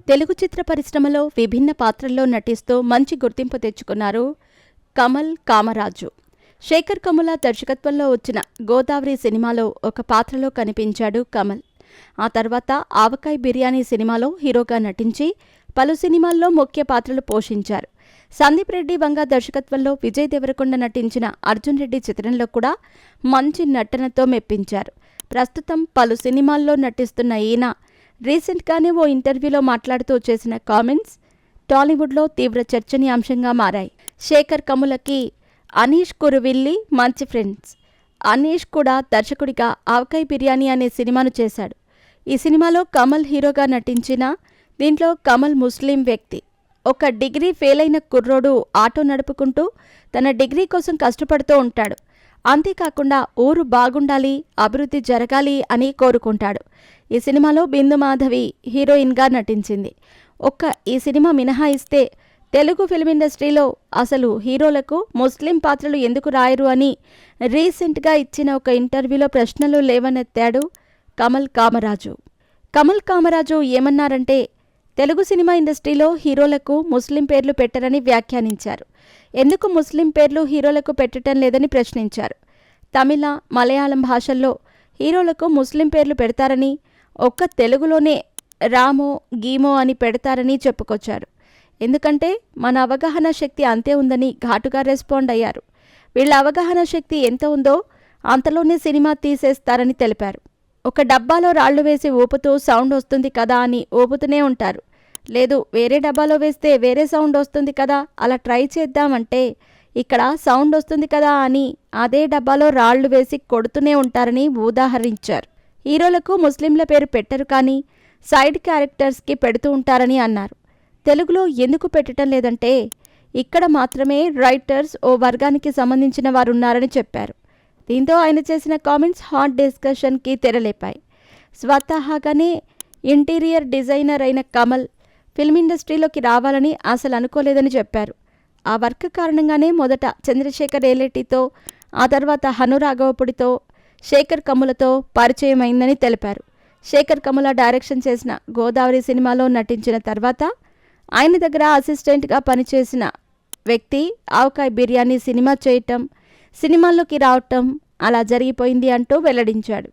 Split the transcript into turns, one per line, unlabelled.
తెలుగు చిత్ర పరిశ్రమలో విభిన్న పాత్రల్లో నటిస్తూ మంచి గుర్తింపు తెచ్చుకున్నారు కమల్ కామరాజు. శేఖర్ కమ్ముల దర్శకత్వంలో వచ్చిన గోదావరి సినిమాలో ఒక పాత్రలో కనిపించాడు కమల్. ఆ తర్వాత ఆవకాయ్ బిర్యానీ సినిమాలో హీరోగా నటించి పలు సినిమాల్లో ముఖ్య పాత్రలు పోషించారు. సందీప్ రెడ్డి వంగ దర్శకత్వంలో విజయ్ దేవరకొండ నటించిన అర్జున్ రెడ్డి చిత్రంలో కూడా మంచి నటనతో మెప్పించారు. ప్రస్తుతం పలు సినిమాల్లో నటిస్తున్న ఈయన రీసెంట్గానే ఓ ఇంటర్వ్యూలో మాట్లాడుతూ చేసిన కామెంట్స్ టాలీవుడ్లో తీవ్ర చర్చనీయాంశంగా మారాయి. శేఖర్ కమ్ములకి అనీష్ కురువిల్లి మంచి ఫ్రెండ్స్. అనీష్ కూడా దర్శకుడిగా ఆవకాయ్ బిర్యానీ అనే సినిమాను చేశాడు. ఈ సినిమాలో కమల్ హీరోగా నటించిన దీంట్లో కమల్ ముస్లిం వ్యక్తి. ఒక డిగ్రీ ఫెయిల్ అయిన కుర్రోడు ఆటో నడుపుకుంటూ తన డిగ్రీ కోసం కష్టపడుతూ ఉంటాడు. అంతేకాకుండా ఊరు బాగుండాలి, అభివృద్ధి జరగాలి అని కోరుకుంటాడు. ఈ సినిమాలో బిందు మాధవి హీరోయిన్గా నటించింది. ఈ సినిమా మినహాయిస్తే తెలుగు ఫిల్మ్ ఇండస్ట్రీలో అసలు హీరోలకు ముస్లిం పాత్రలు ఎందుకు రాయరు అని రీసెంట్గా ఇచ్చిన ఒక ఇంటర్వ్యూలో ప్రశ్నలు లేవనెత్తాడు కమల్ కామరాజు. కమల్ కామరాజు ఏమన్నారంటే, తెలుగు సినిమా ఇండస్ట్రీలో హీరోలకు ముస్లిం పేర్లు పెట్టరని వ్యాఖ్యానించారు. ఎందుకు ముస్లిం పేర్లు హీరోలకు పెట్టడం లేదని ప్రశ్నించారు. తమిళ, మలయాళం భాషల్లో హీరోలకు ముస్లిం పేర్లు పెడతారని, ఒక్క తెలుగులోనే రామో గీమో అని పెడతారని చెప్పుకొచ్చారు. ఎందుకంటే మన అవగాహన శక్తి అంతే ఉందని ఘాటుగా రెస్పాండ్ అయ్యారు. వీళ్ళ అవగాహన శక్తి ఎంత ఉందో అంతలోనే సినిమా తీసేస్తారని తెలిపారు. ఒక డబ్బాలో రాళ్లు వేసి ఊపుతూ సౌండ్ వస్తుంది కదా అని ఊపుతూనే ఉంటారు. లేదు వేరే డబ్బాలో వేస్తే వేరే సౌండ్ వస్తుంది కదా, అలా ట్రై చేద్దామంటే ఇక్కడ సౌండ్ వస్తుంది కదా అని అదే డబ్బాలో రాళ్లు వేసి కొడుతూనే ఉంటారని ఉదాహరించారు. హీరోలకు ముస్లింల పేరు పెట్టరు కానీ సైడ్ క్యారెక్టర్స్కి పెడుతూ ఉంటారని అన్నారు. తెలుగులో ఎందుకు పెట్టడం లేదంటే ఇక్కడ మాత్రమే రైటర్స్ ఓ వర్గానికి సంబంధించిన వారు ఉన్నారని చెప్పారు. దీంతో ఆయన చేసిన కామెంట్స్ హాట్ డిస్కషన్కి తెరలేపాయి. స్వతహాగానే ఇంటీరియర్ డిజైనర్ అయిన కమల్ ఫిల్మ్ ఇండస్ట్రీలోకి రావాలని అసలు అనుకోలేదని చెప్పారు. ఆ వర్క్ కారణంగానే మొదట చంద్రశేఖర్ ఏలేటితో, ఆ తర్వాత హను రాఘవపుడితో, శేఖర్ కమ్ములతో పరిచయం అయిందని తెలిపారు. శేఖర్ కమ్ముల డైరెక్షన్ చేసిన గోదావరి సినిమాలో నటించిన తర్వాత ఆయన దగ్గర అసిస్టెంట్గా పనిచేసిన వ్యక్తి ఆవకాయ్ బిర్యానీ సినిమా చేయటం, సినిమాల్లోకి రావటం అలా జరిగిపోయింది అంటూ వెల్లడించాడు.